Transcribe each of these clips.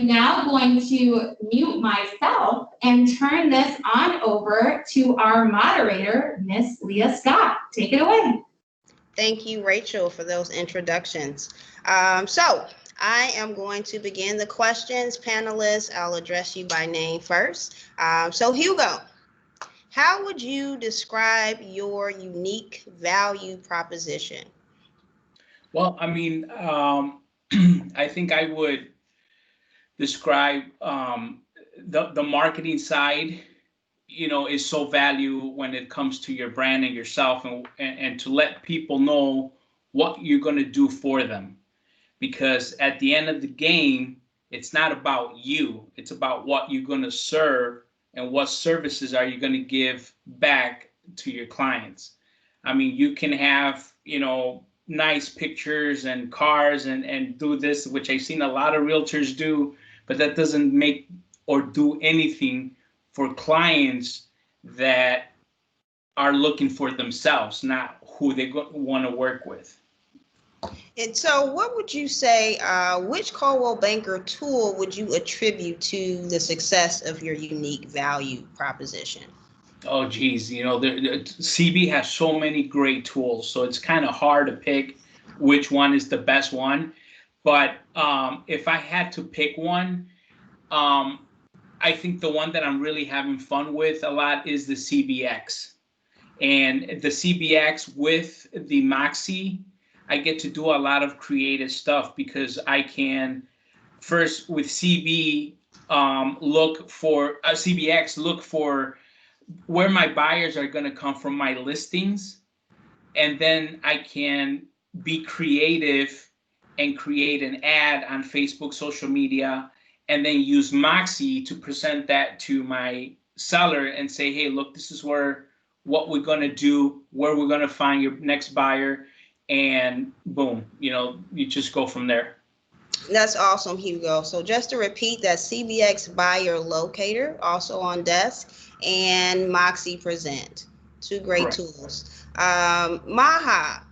now going to mute myself and turn this on over to our moderator, Miss Leah Scott. Take it away. Thank you, Rachel, for those introductions. So I am going to begin the questions. Panelists, I'll address you by name first. So Hugo, how would you describe your unique value proposition? Well, I mean, I think I would describe the marketing side, is so value when it comes to your brand and yourself, and to let people know what you're going to do for them. Because at the end of the game, it's not about you. It's about what you're going to serve and what services are you going to give back to your clients. I mean, you can have, nice pictures and cars and do this, which I've seen a lot of realtors do, but that doesn't make or do anything for clients that are looking for themselves, not who they want to work with. And so what would you say, which Coldwell Banker tool would you attribute to the success of your unique value proposition? Oh, geez, CB has so many great tools, so it's kind of hard to pick which one is the best one. But if I had to pick one, I think the one that I'm really having fun with a lot is the CBX. And the CBX with the Moxie, I get to do a lot of creative stuff because I can first with CBX look for where my buyers are going to come from my listings, and then I can be creative and create an ad on Facebook, social media, and then use Moxie to present that to my seller and say, hey, look, this is what we're going to do, where we're going to find your next buyer, and boom, you just go from there. That's awesome, Hugo. So just to repeat, that CBX Buyer Locator, also on desk, and Moxie Present. Two great Correct. tools. Maha,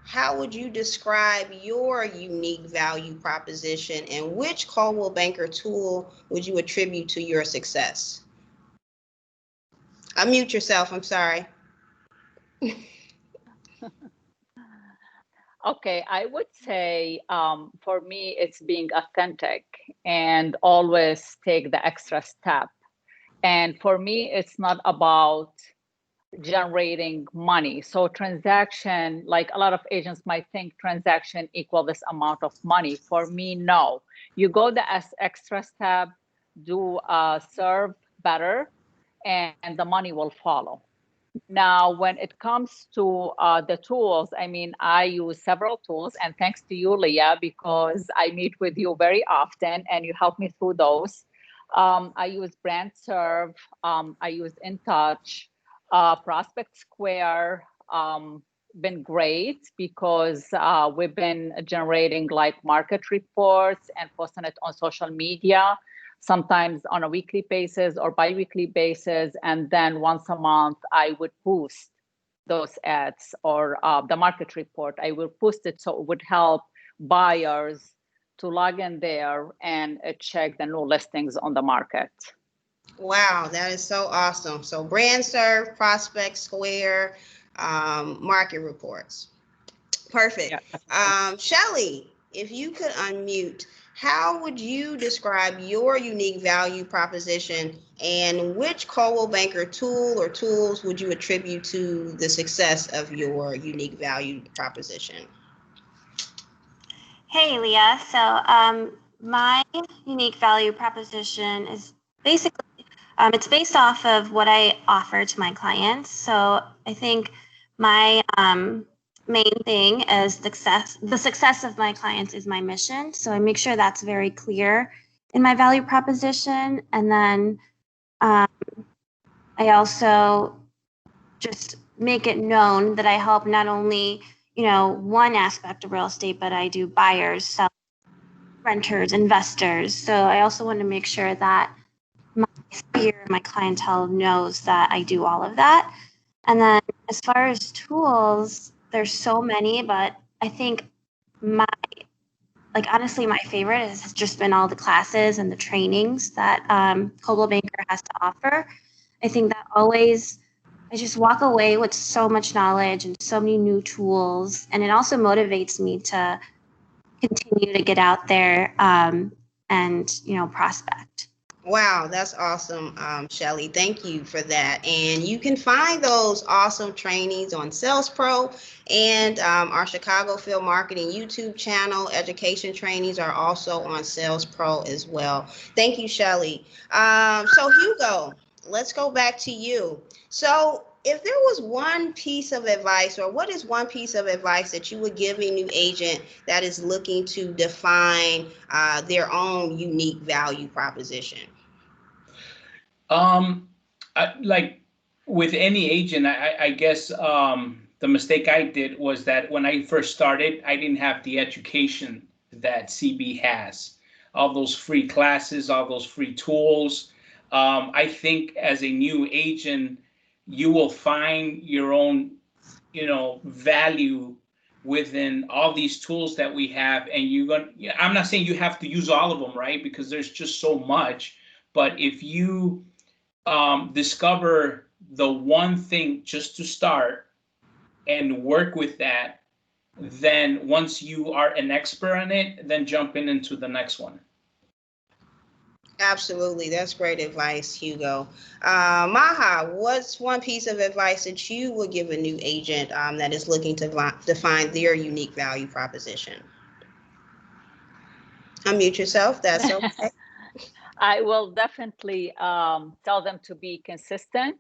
how would you describe your unique value proposition, and which Coldwell Banker tool would you attribute to your success? Unmute yourself, I'm sorry. Okay, I would say for me, it's being authentic and always take the extra step. And for me, it's not about generating money. So transaction, like a lot of agents might think transaction equal this amount of money. For me, no. You go the extra step, do serve better, and the money will follow. Now, when it comes to the tools, I mean, I use several tools, and thanks to you, Leah, because I meet with you very often and you help me through those. I use BrandServe, I use InTouch, Prospect Square, been great because we've been generating like market reports and posting it on social media, sometimes on a weekly basis or bi-weekly basis. And then once a month, I would post those ads or the market report. I will post it so it would help buyers to log in there and check the new listings on the market. Wow, that is so awesome. So BrandServe, Prospect Square, market reports. Perfect. Yeah. Shelly, if you could unmute, how would you describe your unique value proposition, and which Coldwell Banker tool or tools would you attribute to the success of your unique value proposition? Hey, Leah. So my unique value proposition is basically, it's based off of what I offer to my clients. So I think my main thing is the success of my clients is my mission. So I make sure that's very clear in my value proposition. And then I also just make it known that I help not only, one aspect of real estate, but I do buyers, sellers, renters, investors. So I also want to make sure that my sphere, my clientele knows that I do all of that. And then as far as tools, there's so many, but I think my like honestly, my favorite has just been all the classes and the trainings that Coldwell Banker has to offer. I think that always, I just walk away with so much knowledge and so many new tools, and it also motivates me to continue to get out there and prospect. Wow, that's awesome, Shelly. Thank you for that. And you can find those awesome trainings on Sales Pro and our Chicago Field Marketing YouTube channel. Education trainings are also on Sales Pro as well. Thank you, Shelly. So Hugo, let's go back to you. So if there was one piece of advice, or what is one piece of advice that you would give a new agent that is looking to define their own unique value proposition? Like with any agent, I guess the mistake I did was that when I first started, I didn't have the education that CB has. All those free classes, all those free tools. I think as a new agent, you will find your own, value within all these tools that we have. And I'm not saying you have to use all of them, right? Because there's just so much. But if you discover the one thing just to start and work with that, then once you are an expert on it, then jump into the next one. Absolutely. That's great advice, Hugo. Maha, what's one piece of advice that you would give a new agent that is looking to define their unique value proposition? Unmute yourself. That's okay. I will definitely tell them to be consistent,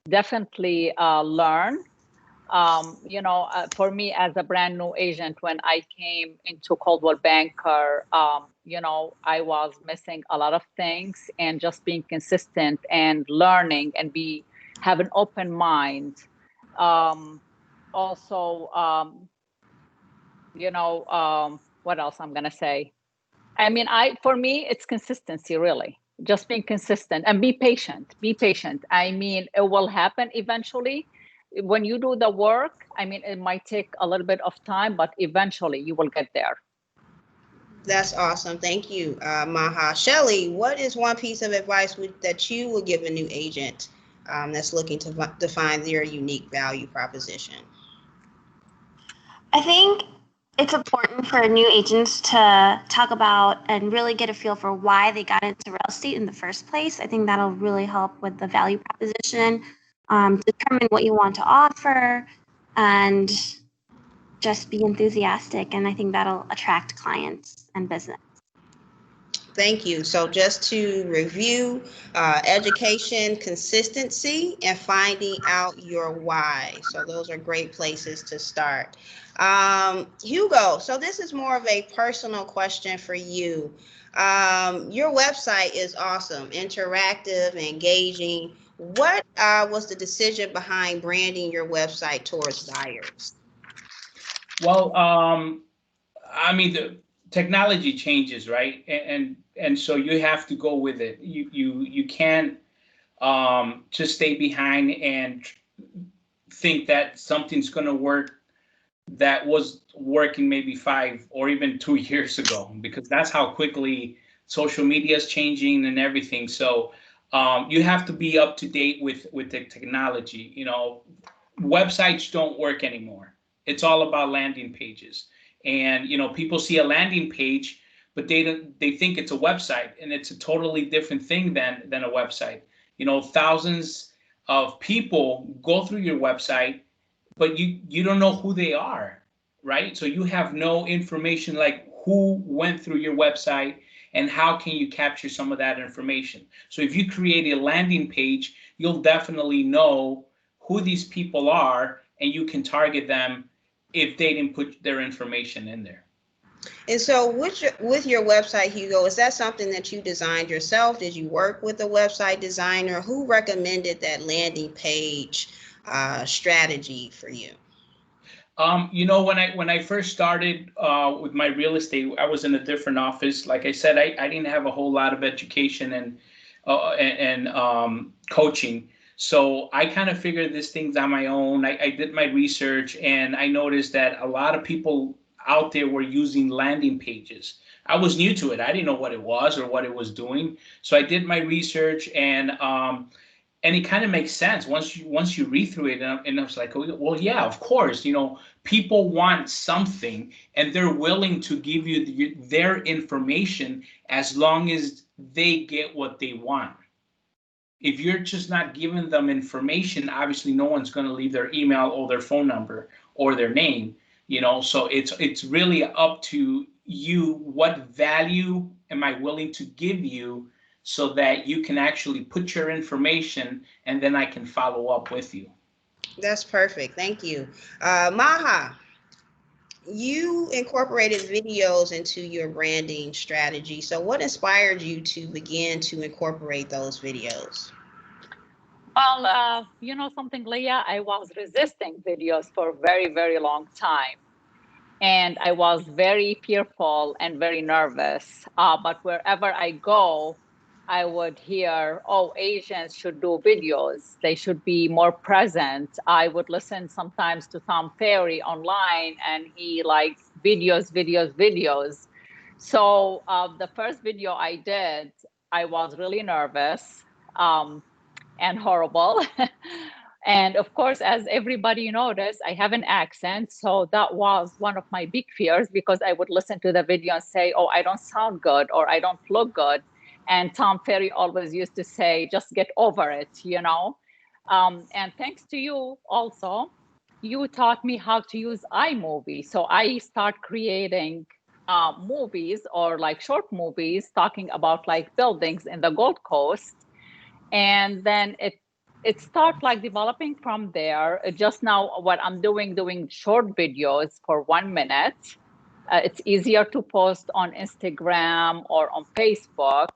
definitely learn. For me as a brand new agent, when I came into Coldwell Banker, I was missing a lot of things, and just being consistent and learning and have an open mind. What else I'm going to say? I mean, for me, it's consistency, really. Just being consistent and be patient. Be patient. I mean, it will happen eventually. When you do the work, I mean, it might take a little bit of time, but eventually you will get there. That's awesome. Thank you, Maha. Shelly, what is one piece of advice that you would give a new agent that's looking to define their unique value proposition? I think it's important for new agents to talk about and really get a feel for why they got into real estate in the first place. I think that'll really help with the value proposition, determine what you want to offer, and just be enthusiastic. And I think that'll attract clients and business. Thank you. So just to review, education, consistency, and finding out your why. So those are great places to start. Hugo, so this is more of a personal question for you. Your website is awesome, interactive, engaging. What was the decision behind branding your website towards buyers? Well, I mean, the technology changes, right? And so you have to go with it. You can't just stay behind and think that something's going to work that was working maybe 5 or even 2 years ago, because that's how quickly social media is changing and everything. So you have to be up to date with the technology. Websites don't work anymore. It's all about landing pages. And people see a landing page, but they think it's a website, and it's a totally different thing than a website. Thousands of people go through your website, but you don't know who they are, right? So you have no information like who went through your website and how can you capture some of that information. So if you create a landing page, you'll definitely know who these people are, and you can target them if they didn't put their information in there. And so with your website, Hugo, is that something that you designed yourself? Did you work with a website designer? Who recommended that landing page strategy for you? When I first started with my real estate, I was in a different office. Like I said, I didn't have a whole lot of education and coaching. So I kind of figured these things on my own. I did my research, and I noticed that a lot of people out there were using landing pages. I was new to it. I didn't know what it was or what it was doing. So I did my research, and it kind of makes sense once you read through it. And I was like, oh, well, yeah, of course. People want something, and they're willing to give you their information as long as they get what they want. If you're just not giving them information, obviously no one's going to leave their email or their phone number or their name. So it's really up to you. What value am I willing to give you so that you can actually put your information, and then I can follow up with you. That's perfect. Thank you. Maha, you incorporated videos into your branding strategy. So what inspired you to begin to incorporate those videos? Well, you know something, Leah, I was resisting videos for a very, very long time. And I was very fearful and very nervous. But wherever I go, I would hear, oh, Asians should do videos. They should be more present. I would listen sometimes to Tom Ferry online, and he likes videos, videos, videos. So the first video I did, I was really nervous and horrible. And of course, as everybody noticed, I have an accent. So that was one of my big fears, because I would listen to the video and say, oh, I don't sound good, or I don't look good. And Tom Ferry always used to say, just get over it, And thanks to you also, you taught me how to use iMovie. So I start creating movies, or like short movies talking about like buildings in the Gold Coast. And then it started like developing from there. Just now what I'm doing short videos for 1 minute. It's easier to post on Instagram or on Facebook,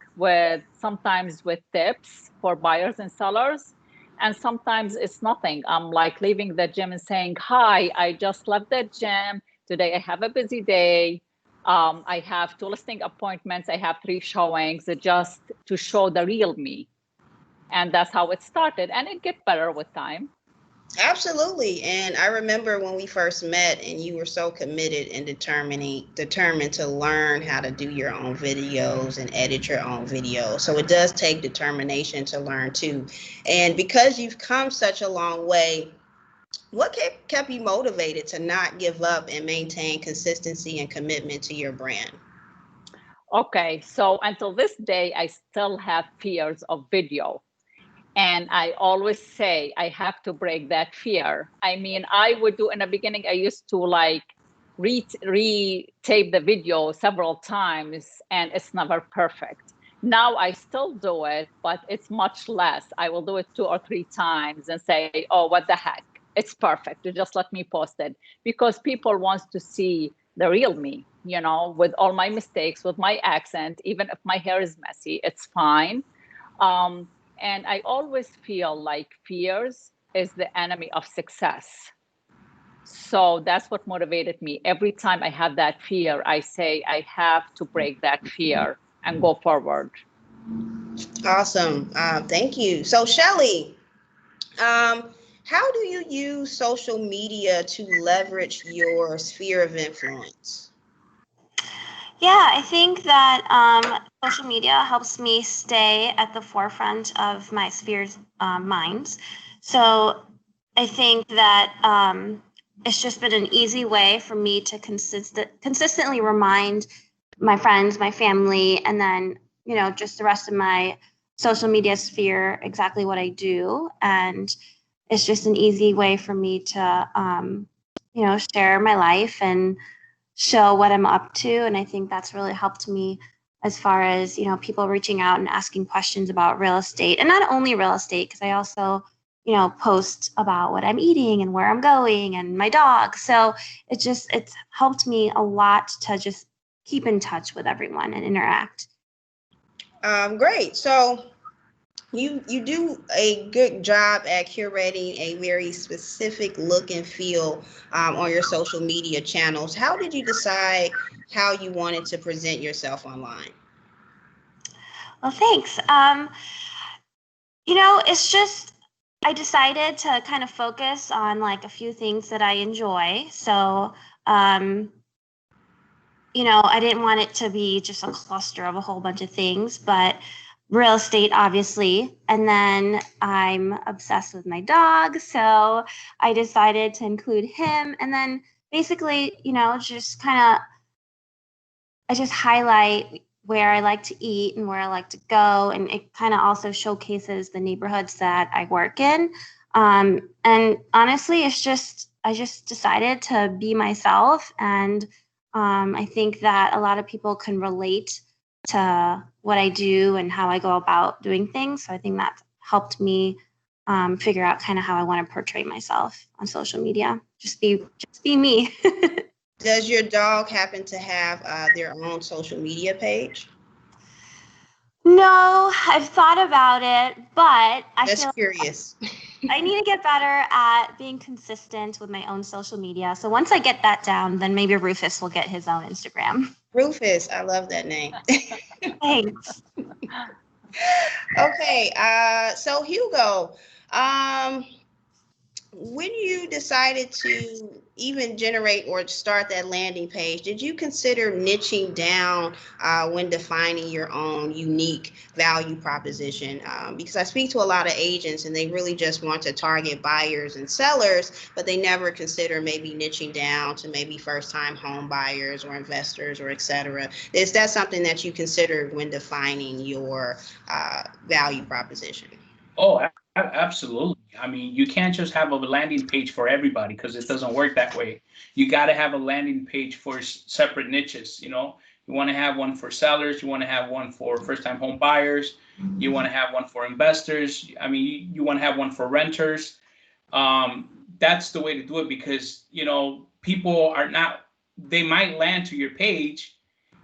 sometimes with tips for buyers and sellers. And sometimes it's nothing. I'm like leaving the gym and saying, hi, I just left the gym. Today I have a busy day. I have 2 listing appointments. I have 3 showings, just to show the real me. And that's how it started. And it gets better with time. Absolutely. And I remember when we first met, and you were so committed and determined to learn how to do your own videos and edit your own videos. So it does take determination to learn too. And because you've come such a long way, what kept you motivated to not give up and maintain consistency and commitment to your brand? Okay, so until this day, I still have fears of video. And I always say I have to break that fear. I mean, I would do in the beginning, I used to like re-tape the video several times, and it's never perfect. Now I still do it, but it's much less. I will do it 2 or 3 times and say, oh, what the heck? It's perfect. You just let me post it, because people want to see the real me, with all my mistakes, with my accent. Even if my hair is messy, it's fine. And I always feel like fears is the enemy of success. So that's what motivated me. Every time I have that fear, I say I have to break that fear and go forward. Awesome. Thank you. So Shelly, how do you use social media to leverage your sphere of influence? Yeah, I think that social media helps me stay at the forefront of my sphere's minds. So I think that it's just been an easy way for me to consistently remind my friends, my family, and then, just the rest of my social media sphere exactly what I do. And it's just an easy way for me to, share my life and show what I'm up to. And I think that's really helped me as far as, people reaching out and asking questions about real estate, and not only real estate, because I also, post about what I'm eating and where I'm going and my dog. So it's helped me a lot to just keep in touch with everyone and interact. Great. So you do a good job at curating a very specific look and feel on your social media channels. How did you decide how you wanted to present yourself online? Well, thanks. It's just, I decided to kind of focus on like a few things that I enjoy. So I didn't want it to be just a cluster of a whole bunch of things, but real estate, obviously. And then I'm obsessed with my dog. So I decided to include him. And then basically, just I just highlight where I like to eat and where I like to go. And it kind of also showcases the neighborhoods that I work in. And honestly, I just decided to be myself. And I think that a lot of people can relate to what I do and how I go about doing things. So I think that helped me figure out kind of how I want to portray myself on social media. Just be me. Does your dog happen to have their own social media page? No, I've thought about it, but I Just feel curious. I need to get better at being consistent with my own social media. So once I get that down, then maybe Rufus will get his own Instagram. Rufus, I love that name. Thanks. Okay, so Hugo, when you decided to even generate or start that landing page, did you consider niching down when defining your own unique value proposition? Because I speak to a lot of agents and they really just want to target buyers and sellers, but they never consider maybe niching down to maybe first-time home buyers or investors or et cetera. Is that something that you considered when defining your value proposition? Oh, absolutely. I mean, you can't just have a landing page for everybody because it doesn't work that way. You got to have a landing page for separate niches. You want to have one for sellers. You want to have one for first-time home buyers. You want to have one for investors. I mean, you want to have one for renters. That's the way to do it because, people are not, they might land to your page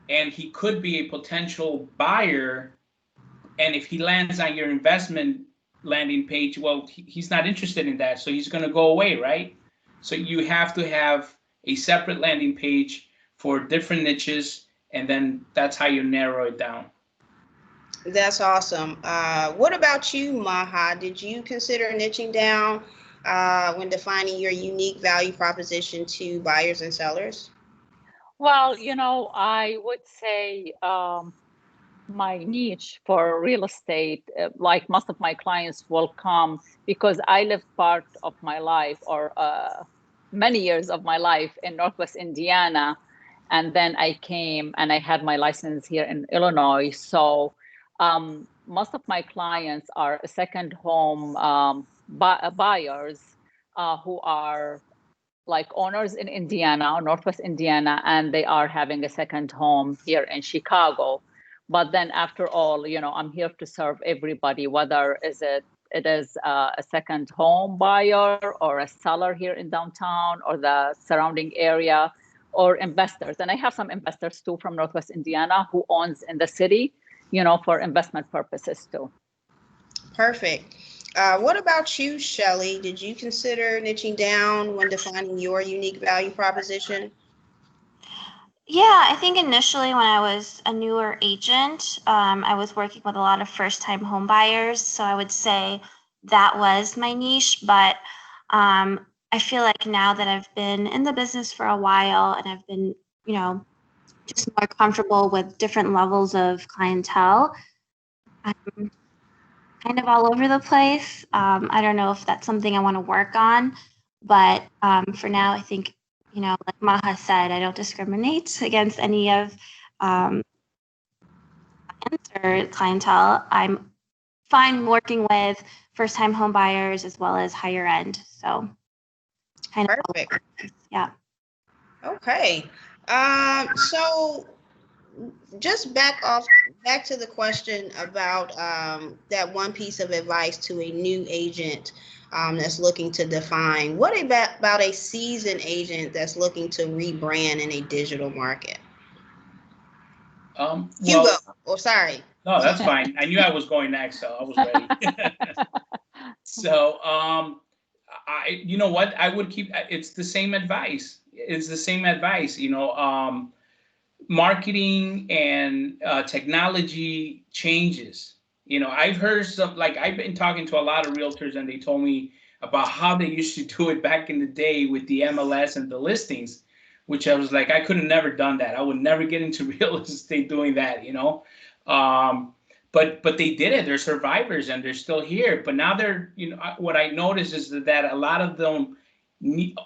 and he could be a potential buyer. And if he lands on your investment landing page, well, he's not interested in that. So he's going to go away, right? So you have to have a separate landing page for different niches. And then that's how you narrow it down. That's awesome. What about you, Maha? Did you consider niching down when defining your unique value proposition to buyers and sellers? Well, I would say my niche for real estate, like most of my clients will come because I lived part of my life or many years of my life in Northwest Indiana. And then I came and I had my license here in Illinois. So most of my clients are second home buyers who are like owners in Indiana, Northwest Indiana, and they are having a second home here in Chicago. But then after all, I'm here to serve everybody, whether it is a second home buyer or a seller here in downtown or the surrounding area or investors. And I have some investors too from Northwest Indiana who owns in the city, for investment purposes too. Perfect. What about you, Shelly? Did you consider niching down when defining your unique value proposition? Yeah, I think initially when I was a newer agent, I was working with a lot of first-time home buyers. So I would say that was my niche. But I feel like now that I've been in the business for a while and I've been, just more comfortable with different levels of clientele, I'm kind of all over the place. I don't know if that's something I want to work on. But for now, I think like Maha said, I don't discriminate against any of clients or clientele. I'm fine working with first-time home buyers as well as higher end. So kind of perfect. Yeah. Okay. So just back to the question about that one piece of advice to a new agent that's looking to define. What about a seasoned agent that's looking to rebrand in a digital market? Hugo, sorry. No, that's fine. I knew I was going next, so I was ready. So, you know what? I would keep. It's the same advice. It's the same advice. Marketing and technology changes. I've heard I've been talking to a lot of realtors and they told me about how they used to do it back in the day with the MLS and the listings. which I was like, I could have never done that. I would never get into real estate doing that, you know. But they did it. They're survivors and they're still here. But now they're, you know, what I noticed is that a lot of them,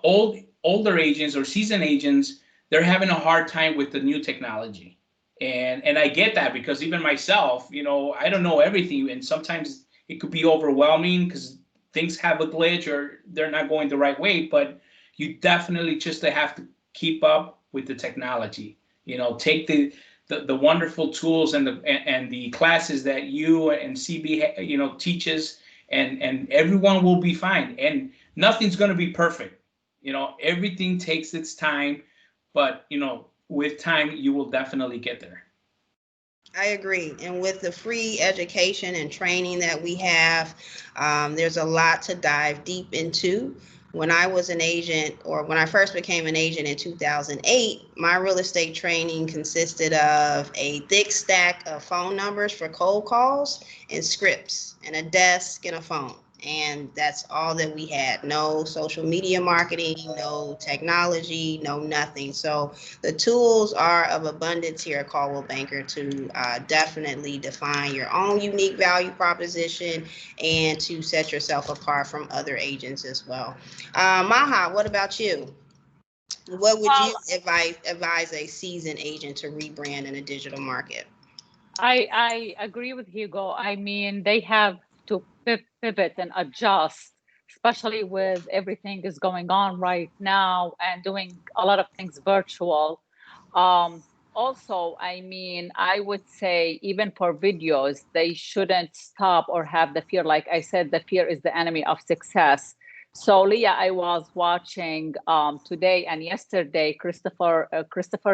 older agents or seasoned agents, they're having a hard time with the new technology. And I get that, because even myself, you know, I don't know everything, and sometimes it could be overwhelming because things have a glitch or they're not going the right way. But you definitely just have to keep up with the technology. You know, take the wonderful tools and the classes that you and CB, you know, teaches, and everyone will be fine. And nothing's going to be perfect. You know, everything takes its time, but you know, with time, you will definitely get there. I agree. And with the free education and training that we have, there's a lot to dive deep into. When I was an agent, or when I first became an agent in 2008, my real estate training consisted of a thick stack of phone numbers for cold calls and scripts and a desk and a phone. And that's all that we had. No social media marketing, no technology, no nothing. So the tools are of abundance here at Coldwell Banker to definitely define your own unique value proposition and to set yourself apart from other agents as well. Maha, what about you? What would you advise a seasoned agent to rebrand in a digital market? I agree with Hugo. I mean, they have to pivot and adjust, especially with everything is going on right now and doing a lot of things virtual. Also, I mean, I would say even for videos, they shouldn't stop or have the fear. Like I said, the fear is the enemy of success. So Leah, I was watching today and yesterday Christopher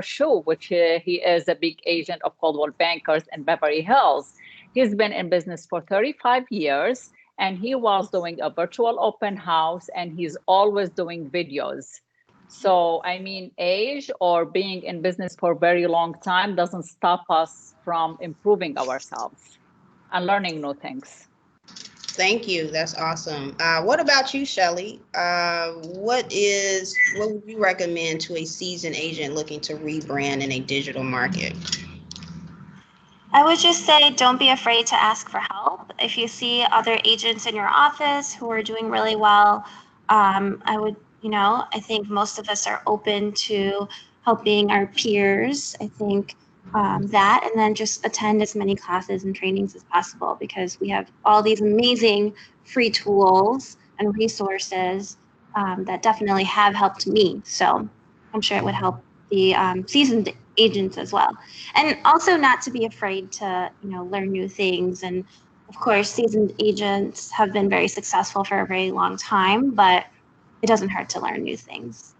Shu, which he is a big agent of Coldwell Bankers in Beverly Hills. He's been in business for 35 years, and he was doing a virtual open house, and he's always doing videos. So I mean, age or being in business for a very long time doesn't stop us from improving ourselves and learning new things. Thank you. That's awesome. What about you, Shelly? What would you recommend to a seasoned agent looking to rebrand in a digital market? I would just say, don't be afraid to ask for help. If you see other agents in your office who are doing really well, I think most of us are open to helping our peers. I think that, and then just attend as many classes and trainings as possible, because we have all these amazing free tools and resources that definitely have helped me. So I'm sure it would help the seasoned agents as well. And also not to be afraid to, learn new things. And of course, seasoned agents have been very successful for a very long time, but it doesn't hurt to learn new things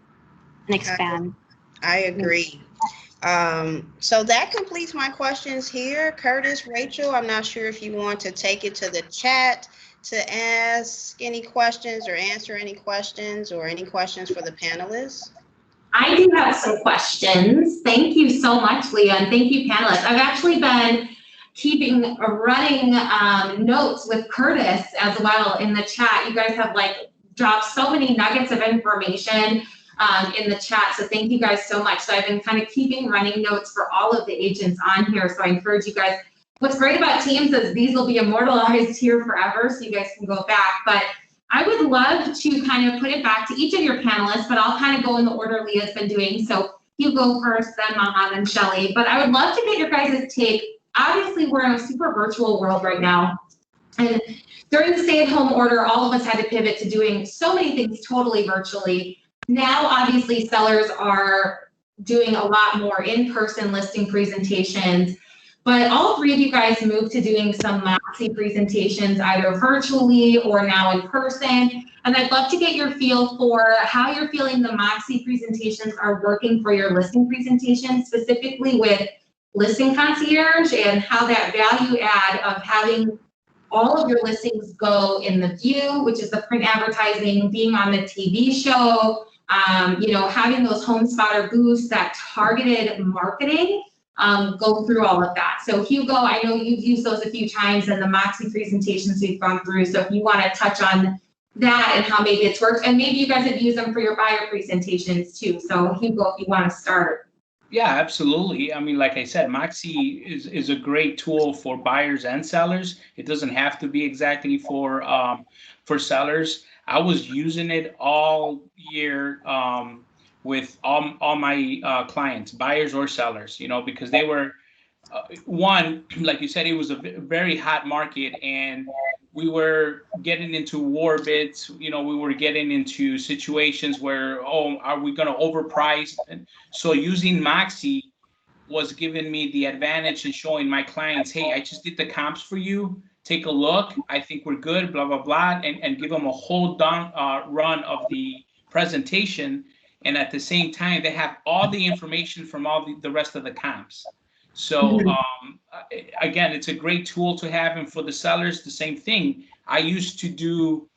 and expand. I agree. So that completes my questions here. Curtis, Rachel, I'm not sure if you want to take it to the chat to ask any questions or answer any questions, or any questions for the panelists. I do have some questions. Thank you so much, Leah, and thank you, panelists. I've actually been keeping running notes with Curtis as well in the chat. You guys have dropped so many nuggets of information in the chat, so thank you guys so much. So I've been kind of keeping running notes for all of the agents on here, so I encourage you guys. What's great about Teams is these will be immortalized here forever, so you guys can go back. But I would love to kind of put it back to each of your panelists, but I'll kind of go in the order Leah's been doing. So you go first, then Maha, then Shelly. But I would love to get your guys' take. Obviously, we're in a super virtual world right now. And during the stay-at-home order, all of us had to pivot to doing so many things totally virtually. Now, obviously, sellers are doing a lot more in-person listing presentations. But all three of you guys moved to doing some Moxie presentations, either virtually or now in person. And I'd love to get your feel for how you're feeling the Moxie presentations are working for your listing presentations, specifically with Listing Concierge, and how that value add of having all of your listings go in the view, which is the print advertising, being on the TV show, having those home spotter boosts, that targeted marketing. Go through all of that. So Hugo, I know you've used those a few times in the Moxie presentations we've gone through. So if you want to touch on that and how maybe it's worked. And maybe you guys have used them for your buyer presentations too. So Hugo, if you want to start. Yeah, absolutely. I mean, like I said, Moxie is a great tool for buyers and sellers. It doesn't have to be exactly for sellers. I was using it all year with all my clients, buyers or sellers, because they were one, like you said, it was a very hot market, and we were getting into war bids. We were getting into situations where, are we going to overprice? And so using Moxie was giving me the advantage in showing my clients, hey, I just did the comps for you. Take a look. I think we're good, blah, blah, blah, and give them a whole run of the presentation. And at the same time, they have all the information from all the rest of the comps. So again, it's a great tool to have. And for the sellers, the same thing. I used to do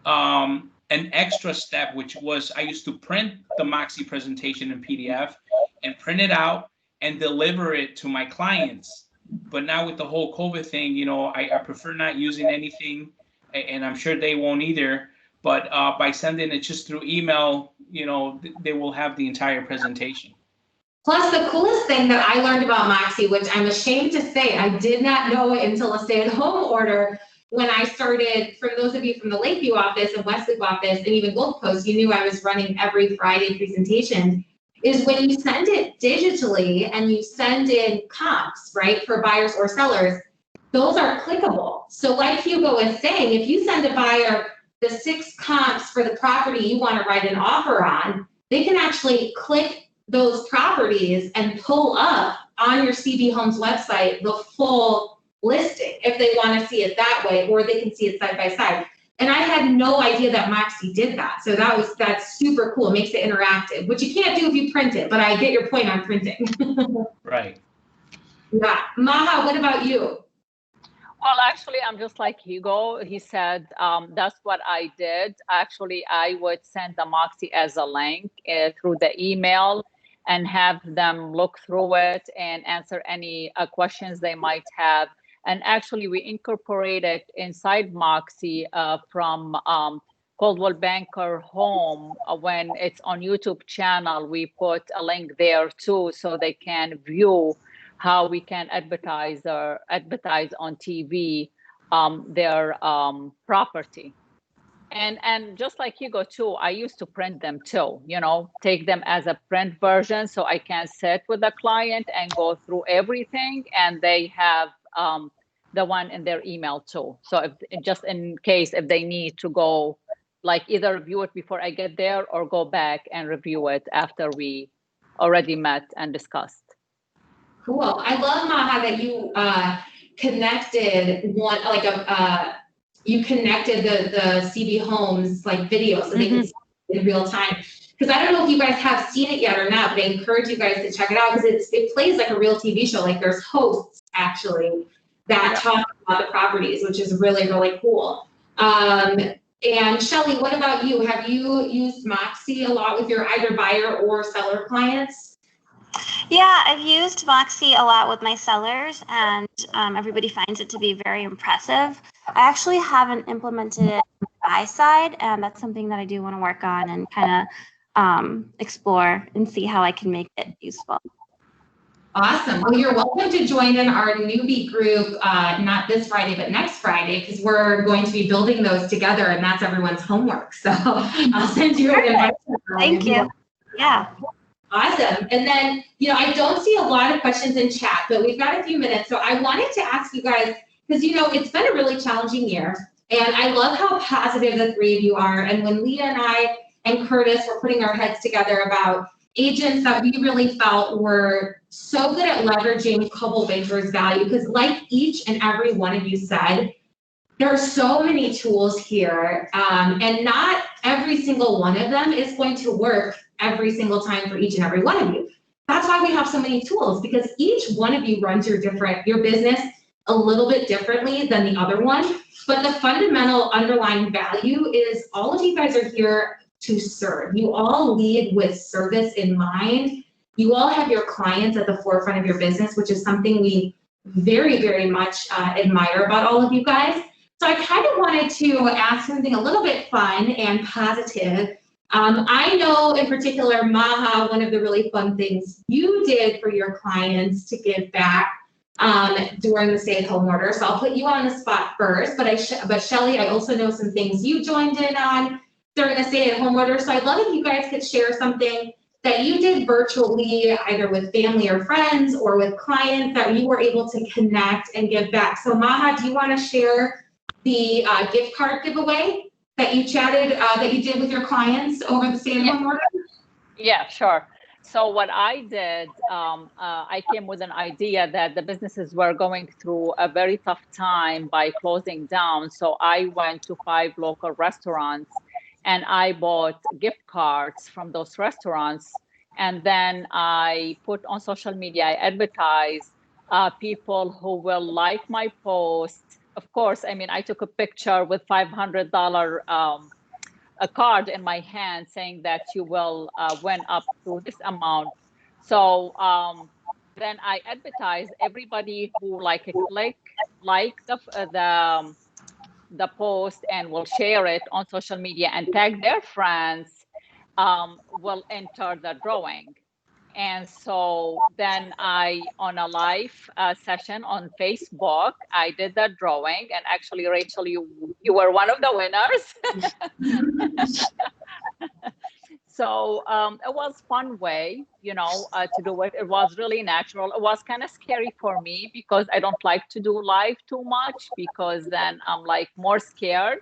an extra step, which was I used to print the Moxie presentation in PDF and print it out and deliver it to my clients. But now with the whole COVID thing, I prefer not using anything, and I'm sure they won't either. But by sending it just through email, they will have the entire presentation. Plus, the coolest thing that I learned about Moxie, which I'm ashamed to say, I did not know it until a stay-at-home order when I started, for those of you from the Lakeview office and Westloop office and even Gold Coast, you knew I was running every Friday presentation, is when you send it digitally and you send in comps, right, for buyers or sellers, those are clickable. So like Hugo was saying, if you send a buyer the 6 comps for the property you want to write an offer on, they can actually click those properties and pull up on your CB Homes website the full listing if they want to see it that way, or they can see it side by side. And I had no idea that Moxie did that. So that's super cool. It makes it interactive, which you can't do if you print it, but I get your point on printing. Right. Yeah. Maha, what about you? Well, actually, I'm just like Hugo. He said that's what I did. Actually, I would send the Moxie as a link through the email and have them look through it and answer any questions they might have. And actually, we incorporated inside Moxie from Coldwell Banker Home. When it's on YouTube channel, we put a link there too, so they can view how we can advertise on TV their property. And just like Hugo too, I used to print them too, take them as a print version so I can sit with the client and go through everything, and they have the one in their email too. So just in case if they need to go, like either review it before I get there or go back and review it after we already met and discussed. Cool. I love, Maha, that you connected you connected the CB Homes like video so they can see it in real time. Because I don't know if you guys have seen it yet or not, but I encourage you guys to check it out because it plays like a real TV show. Like there's hosts actually that talk about the properties, which is really, really cool. And Shelly, what about you? Have you used Moxie a lot with your either buyer or seller clients? Yeah, I've used Moxie a lot with my sellers, and everybody finds it to be very impressive. I actually haven't implemented it on the buy side, and that's something that I do want to work on and kind of explore and see how I can make it useful. Awesome. Well, you're welcome to join in our newbie group, not this Friday, but next Friday, because we're going to be building those together, and that's everyone's homework. So I'll send you an invite. Thank you. Yeah. Awesome. And then, I don't see a lot of questions in chat, but we've got a few minutes. So I wanted to ask you guys, because, it's been a really challenging year. And I love how positive the three of you are. And when Leah and I and Curtis were putting our heads together about agents that we really felt were so good at leveraging Coldwell Banker's value, because like each and every one of you said, there are so many tools here, and not every single one of them is going to work every single time for each and every one of you. That's why we have so many tools, because each one of you runs your business a little bit differently than the other one. But the fundamental underlying value is all of you guys are here to serve. You all lead with service in mind. You all have your clients at the forefront of your business, which is something we very, very much admire about all of you guys. So I kind of wanted to ask something a little bit fun and positive. I know in particular, Maha, one of the really fun things you did for your clients to give back during the stay-at-home order. So I'll put you on the spot first, but Shelly, I also know some things you joined in on during the stay-at-home order. So I'd love if you guys could share something that you did virtually, either with family or friends or with clients that you were able to connect and give back. So Maha, do you want to share the gift card giveaway that you that you did with your clients over the stay-at-home order? Yeah, sure. So what I did, I came with an idea that the businesses were going through a very tough time by closing down. So I went to 5 local restaurants and I bought gift cards from those restaurants. And then I put on social media, I advertised people who will like my post. Of course, I mean, I took a picture with $500 a card in my hand saying that you will win up to this amount. So then I advertise everybody who click the post and will share it on social media and tag their friends will enter the drawing. And so then on a live session on Facebook, I did that drawing. And actually, Rachel, you were one of the winners. So it was fun way, to do it. It was really natural. It was kind of scary for me because I don't like to do live too much because then I'm more scared.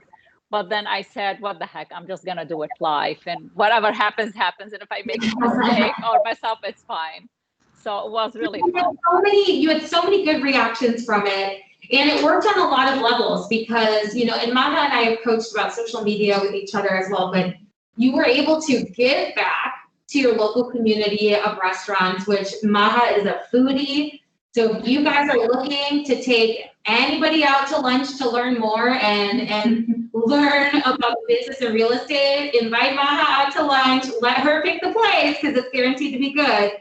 But then I said, what the heck, I'm just going to do it live and whatever happens, happens. And if I make a mistake or mess up, it's fine. So it was really fun. You had so many good reactions from it. And it worked on a lot of levels because, and Maha and I have coached about social media with each other as well, but you were able to give back to your local community of restaurants, which Maha is a foodie. So if you guys are looking to take anybody out to lunch to learn more and learn about business and real estate, invite Maha out to lunch, let her pick the place because it's guaranteed to be good.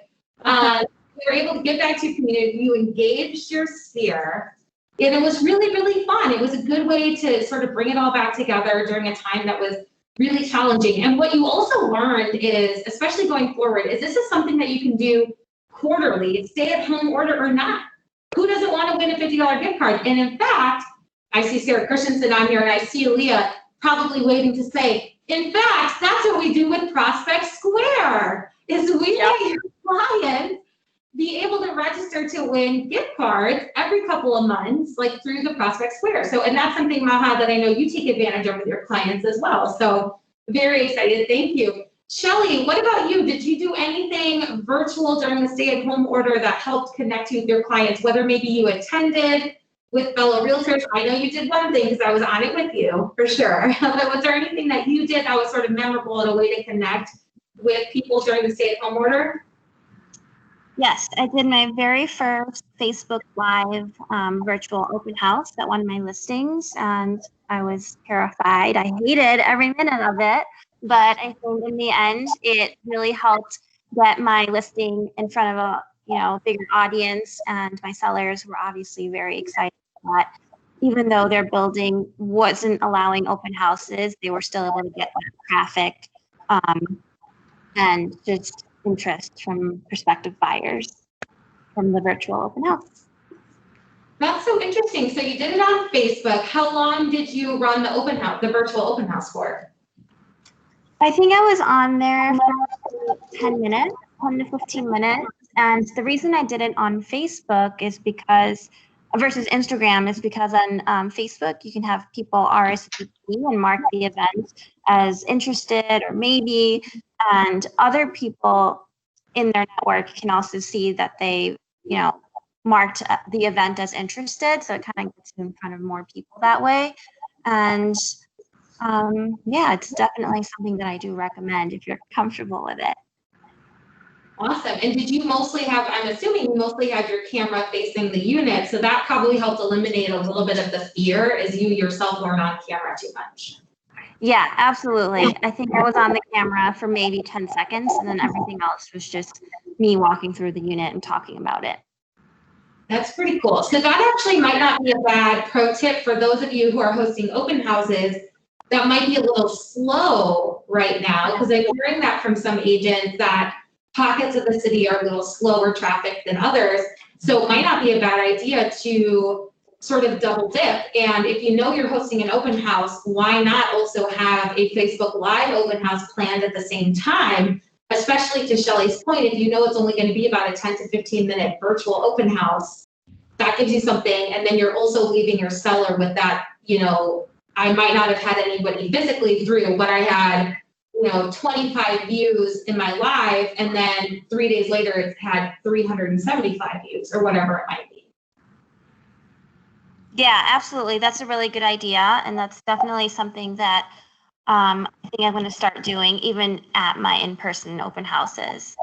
You were able to give back to your community, you engaged your sphere, and it was really, really fun. It was a good way to sort of bring it all back together during a time that was really challenging. And what you also learned is, especially going forward, is this is something that you can do quarterly, stay-at-home order or not. Who doesn't want to win a $50 gift card? And in fact, I see Sarah Christensen on here, and I see Leah probably waiting to say, in fact, that's what we do with Prospect Square, is we let your clients be able to register to win gift cards every couple of months, through the Prospect Square. So, and that's something, Maha, that I know you take advantage of with your clients as well. So very excited. Thank you. Shelly, what about you? Did you do anything virtual during the stay-at-home order that helped connect you with your clients, whether maybe you attended with fellow realtors? I know you did one thing because I was on it with you, for sure. But was there anything that you did that was sort of memorable and a way to connect with people during the stay-at-home order? Yes, I did my very first Facebook Live virtual open house at one of my listings, and I was terrified. I hated every minute of it, but I think in the end, it really helped get my listing in front of a bigger audience, and my sellers were obviously very excited that even though their building wasn't allowing open houses, they were still able to get traffic and just interest from prospective buyers from the virtual open house. That's so interesting. So you did it on Facebook. How long did you run the virtual open house for? I think I was on there for 10 minutes, 10 to 15 minutes. And the reason I did it on Facebook is because versus Instagram is because on Facebook, you can have people RSVP and mark the event as interested or maybe, and other people in their network can also see that they, marked the event as interested. So it kind of gets you in front of more people that way. And it's definitely something that I do recommend if you're comfortable with it. Awesome. And did you I'm assuming you mostly had your camera facing the unit, so that probably helped eliminate a little bit of the fear as you yourself weren't on camera too much. Yeah, absolutely. I think I was on the camera for maybe 10 seconds, and then everything else was just me walking through the unit and talking about it. That's pretty cool. So that actually might not be a bad pro tip for those of you who are hosting open houses. That might be a little slow right now, because I'm hearing that from some agents that pockets of the city are a little slower traffic than others. So it might not be a bad idea to sort of double dip. And if you know you're hosting an open house, why not also have a Facebook Live open house planned at the same time? Especially to Shelly's point, if you know it's only going to be about a 10 to 15 minute virtual open house, that gives you something. And then you're also leaving your seller with that, you know, I might not have had anybody physically through, but I had, you know, 25 views in my live, and then 3 days later it had 375 views or whatever it might be. Yeah, absolutely. That's a really good idea. And that's definitely something that I think I'm going to start doing even at my in-person open houses.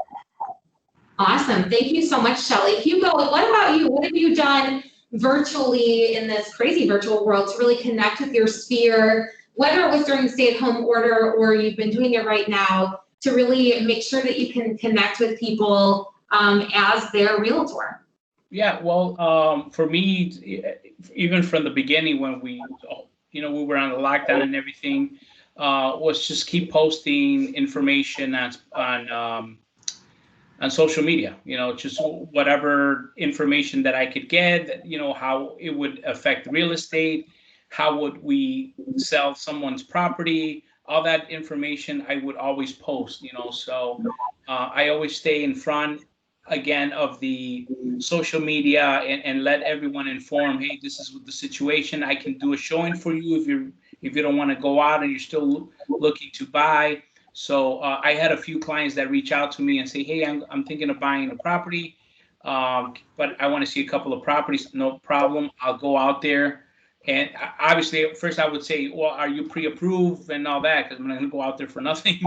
Awesome. Thank you so much, Shelly. Hugo, what about you? What have you done virtually in this crazy virtual world to really connect with your sphere, whether it was during the stay-at-home order or you've been doing it right now, to really make sure that you can connect with people as their realtor? Yeah, well, for me, even from the beginning when we were on the lockdown and everything, was just keep posting information on social media, just whatever information that I could get, how it would affect real estate, how would we sell someone's property, all that information I would always post, so I always stay in front again of the social media and let everyone inform, hey, this is the situation. I can do a showing for you if you don't want to go out and you're still looking to buy. So I had a few clients that reach out to me and say, hey, I'm thinking of buying a property, but I want to see a couple of properties. No problem. I'll go out there. And obviously, at first I would say, well, are you pre-approved and all that? Because I'm not going to go out there for nothing.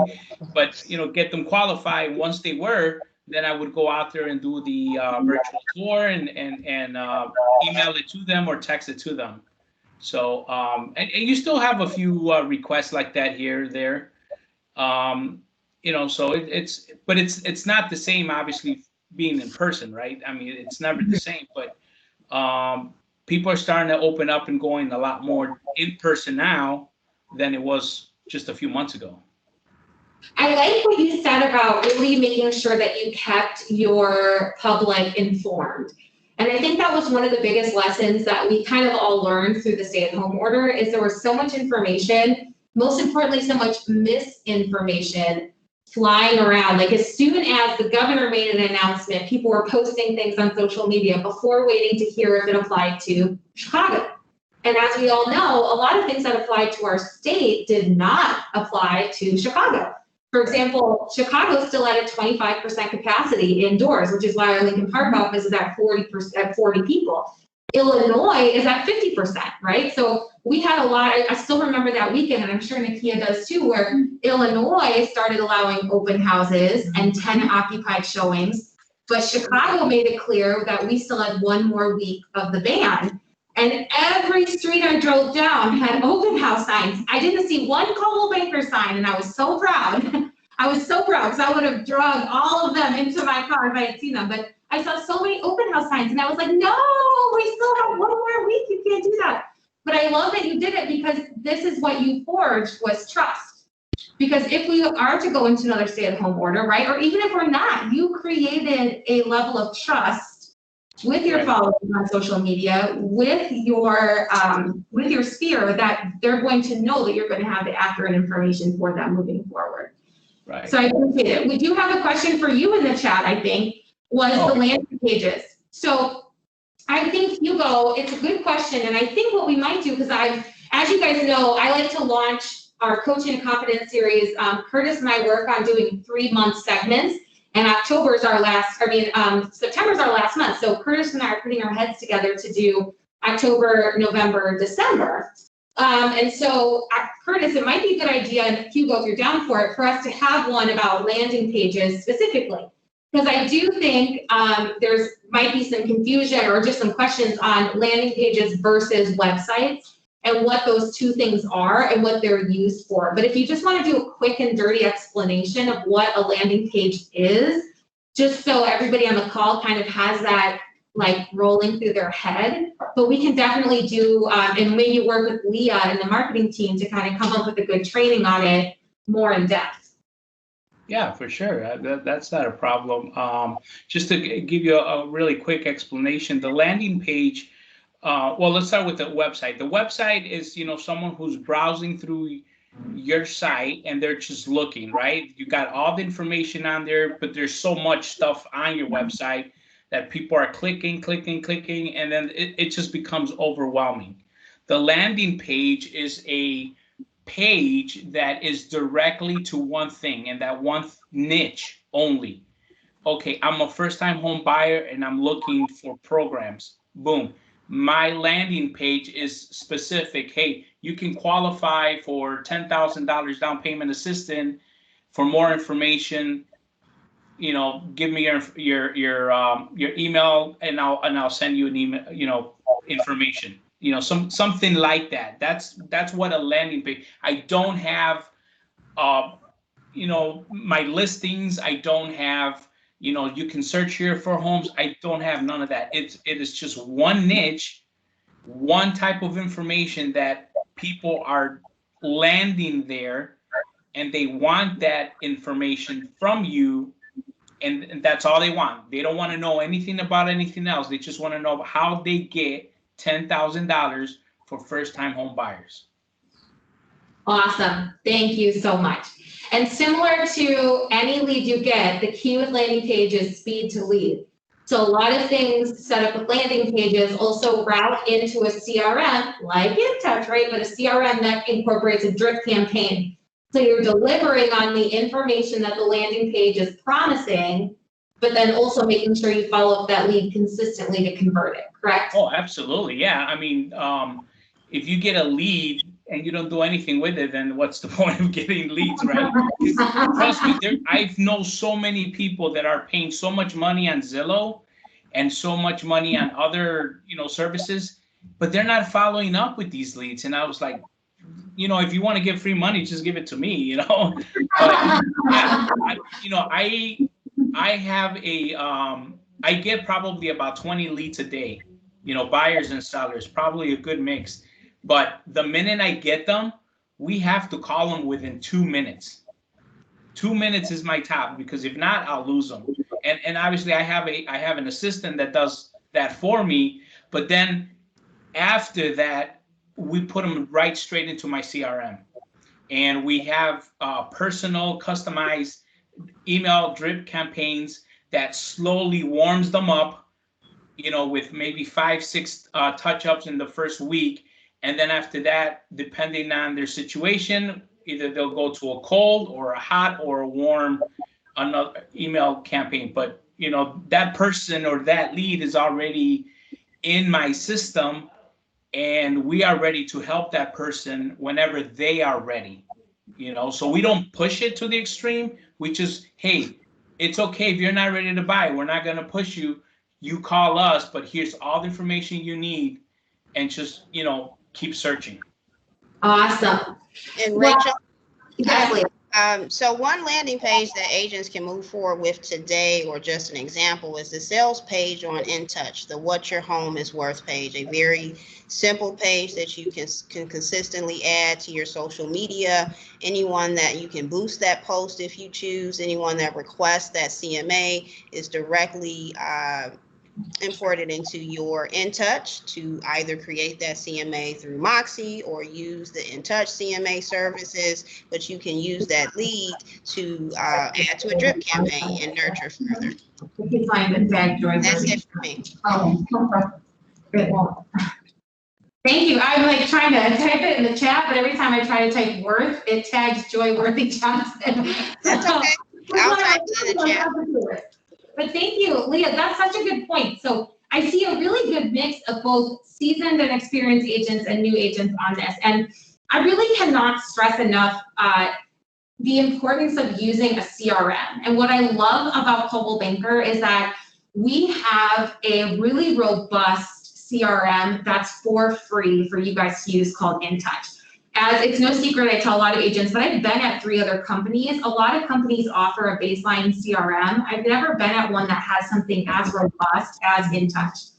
But, get them qualified. Once they were, then I would go out there and do the virtual tour and email it to them or text it to them. So, and you still have a few requests like that here or there. So it's not the same, obviously, being in person, right? I mean, it's never the same, but people are starting to open up and going a lot more in person now than it was just a few months ago. I like what you said about really making sure that you kept your public informed. And I think that was one of the biggest lessons that we kind of all learned through the stay-at-home order, is there was so much information, most importantly, so much misinformation flying around. Like, as soon as the governor made an announcement, people were posting things on social media before waiting to hear if it applied to Chicago. And as we all know, a lot of things that applied to our state did not apply to Chicago. For example, Chicago is still at a 25% capacity indoors, which is why our Lincoln Park office is at 40 people. Illinois is at 50%, right? So we had a lot. I still remember that weekend, and I'm sure Nakia does too, where Illinois started allowing open houses and 10 occupied showings, but Chicago made it clear that we still had one more week of the ban. And every street I drove down had open house signs. I didn't see one Coldwell Banker sign, and I was so proud. I was so proud, because I would have dragged all of them into my car if I had seen them. But I saw so many open house signs, and I was like, no, we still have one more week. You can't do that. But I love that you did it, because this is what you forged, was trust. Because if we are to go into another stay-at-home order, right, or even if we're not, you created a level of trust with your followers on social media, with your sphere, that they're going to know that you're going to have the accurate information for them moving forward. Right. So I appreciate it. We do have a question for you in the chat, I think, was the landing pages. So I think, Hugo, it's a good question. And I think what we might do, because as you guys know, I like to launch our Coaching and Confidence series. Curtis and I work on doing 3-month segments. And September's our last month. So Curtis and I are putting our heads together to do October, November, December. And so, Curtis, it might be a good idea, and Hugo, if you're down for it, for us to have one about landing pages specifically. Because I do think there's might be some confusion or just some questions on landing pages versus websites, and what those two things are and what they're used for. But if you just want to do a quick and dirty explanation of what a landing page is, just so everybody on the call kind of has that like rolling through their head, but we can definitely do, and maybe work with Leah and the marketing team to kind of come up with a good training on it more in depth. Yeah, for sure. That's not a problem. Just to give you a really quick explanation, the landing page, well, let's start with the website. The website is, someone who's browsing through your site and they're just looking, right? You got all the information on there, but there's so much stuff on your website that people are clicking, and then it just becomes overwhelming. The landing page is a page that is directly to one thing and that one niche only. Okay, I'm a first-time home buyer and I'm looking for programs. Boom. My landing page is specific. Hey, you can qualify for $10,000 down payment assistance. For more information, give me your email and I'll send you an email, information. Something like that. That's what a landing page. I don't have my listings. I don't have, you can search here for homes. I don't have none of that. It is just one niche, one type of information that people are landing there and they want that information from you. And that's all they want. They don't want to know anything about anything else. They just want to know how they get $10,000 for first-time home buyers. Awesome. Thank you so much. And similar to any lead you get, the key with landing page is speed to lead. So a lot of things set up with landing pages also route into a CRM like InTouch, right? But a CRM that incorporates a drip campaign. So you're delivering on the information that the landing page is promising, but then also making sure you follow up that lead consistently to convert it, correct? Oh, absolutely. Yeah. I mean, if you get a lead and you don't do anything with it, then what's the point of getting leads, right? Trust me, I know so many people that are paying so much money on Zillow and so much money on other, services, but they're not following up with these leads. And I was like, if you want to give free money, just give it to me, But I have I get probably about 20 leads a day, buyers and sellers, probably a good mix. But the minute I get them, we have to call them within 2 minutes. 2 minutes is my top, because if not, I'll lose them. And obviously I have an assistant that does that for me. But then after that, we put them right straight into my CRM. And we have personal customized email drip campaigns that slowly warms them up, with maybe 5-6 touch-ups in the first week. And then after that, depending on their situation, either they'll go to a cold or a hot or a warm another email campaign. But, that person or that lead is already in my system, and we are ready to help that person whenever they are ready. So we don't push it to the extreme. We just, hey, it's okay if you're not ready to buy. We're not going to push you. You call us, but here's all the information you need, and just, keep searching. Awesome. And Rachel, Exactly. So one landing page that agents can move forward with today, or just an example, is the sales page on InTouch, the What Your Home Is Worth page, a very simple page that you can consistently add to your social media. Anyone that you can boost that post if you choose, anyone that requests that CMA is directly imported into your InTouch to either create that CMA through Moxie or use the InTouch CMA services, but you can use that lead to add to a drip campaign and nurture further. That's it for me. Oh, it won't. Thank you. I'm like trying to type it in the chat, but every time I try to type worth, it tags Joy Worthy Johnson. That's okay. I'll type it in the chat. But thank you, Leah. That's such a good point. So I see a really good mix of both seasoned and experienced agents and new agents on this. And I really cannot stress enough the importance of using a CRM. And what I love about Coldwell Banker is that we have a really robust CRM that's for free for you guys to use called InTouch. as it's no secret, I tell a lot of agents, but I've been at 3 other companies. A lot of companies offer a baseline CRM. I've never been at one that has something as robust as InTouch.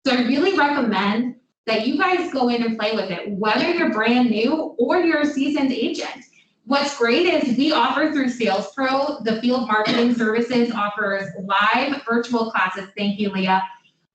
So I really recommend that you guys go in and play with it, whether you're brand new or you're a seasoned agent. What's great is we offer through Sales Pro, the Field Marketing Services offers live virtual classes, thank you, Leah,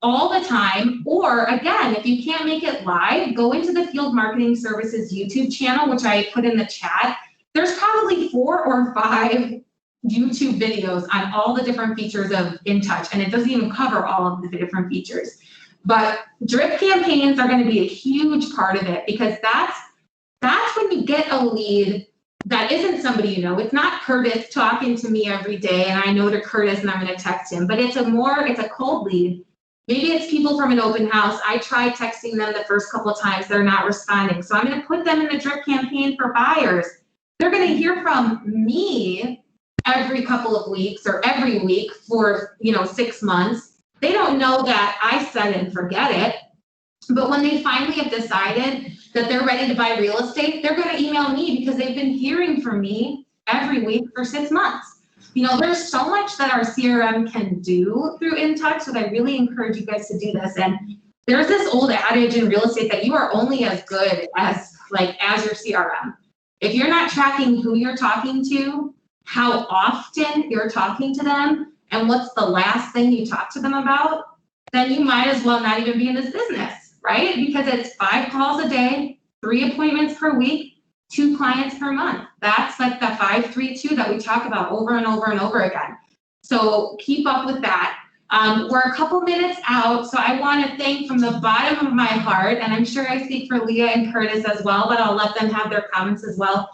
all the time. Or again, if you can't make it live, go into the Field Marketing Services YouTube channel, which I put in the chat. There's probably 4 or 5 YouTube videos on all the different features of InTouch, and it doesn't even cover all of the different features. But drip campaigns are going to be a huge part of it, because that's when you get a lead that isn't somebody you know. It's not Curtis talking to me every day and I know to Curtis and I'm going to text him, but it's a cold lead. Maybe it's people from an open house. I tried texting them the first couple of times, they're not responding. So I'm going to put them in the drip campaign for buyers. They're going to hear from me every couple of weeks or every week for 6 months. They don't know that I set and forget it. But when they finally have decided that they're ready to buy real estate, they're going to email me because they've been hearing from me every week for 6 months. There's so much that our CRM can do through InTouch, so I really encourage you guys to do this. And there's this old adage in real estate that you are only as good as your CRM. If you're not tracking who you're talking to, how often you're talking to them, and what's the last thing you talk to them about, then you might as well not even be in this business, right? Because it's 5 calls a day, 3 appointments per week, 2 clients per month. That's like the 5-3-2 that we talk about over and over and over again. So keep up with that. We're a couple minutes out, so I want to thank from the bottom of my heart, and I'm sure I speak for Leah and Curtis as well, but I'll let them have their comments as well.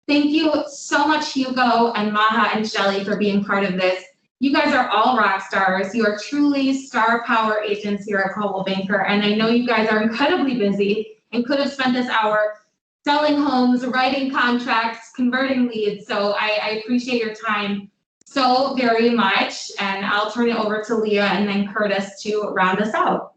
Thank you so much, Hugo and Maha and Shelly, for being part of this. You guys are all rock stars. You are truly star power agents here at Coldwell Banker, and I know you guys are incredibly busy and could have spent this hour selling homes, writing contracts, converting leads. So I appreciate your time so very much, and I'll turn it over to Leah and then Curtis to round us out.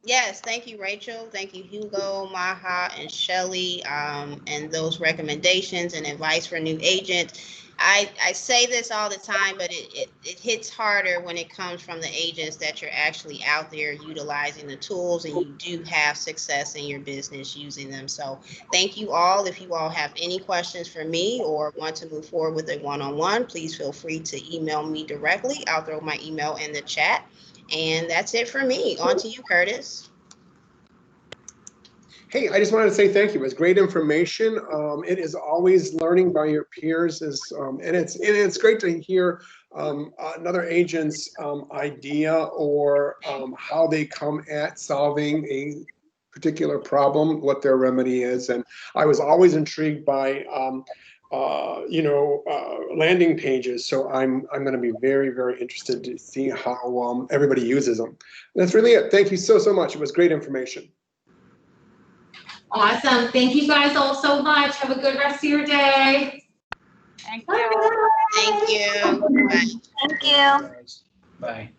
Yes, thank you, Rachel. Thank you, Hugo, Maha, and Shelly, and those recommendations and advice for new agents. I say this all the time, but it hits harder when it comes from the agents that you're actually out there utilizing the tools and you do have success in your business using them. So thank you all. If you all have any questions for me or want to move forward with a one-on-one, please feel free to email me directly. I'll throw my email in the chat. And that's it for me. On to you, Curtis. Hey, I just wanted to say thank you. It was great information. It is always learning by your peers, and it's great to hear another agent's idea or how they come at solving a particular problem, what their remedy is. And I was always intrigued by landing pages. So I'm going to be very, very interested to see how everybody uses them. That's really it. Thank you so much. It was great information. Awesome. Thank you guys all so much. Have a good rest of your day. Thank you. Thank you. Bye. Thank you. Bye.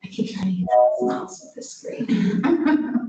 I keep trying to get that mouse with the screen.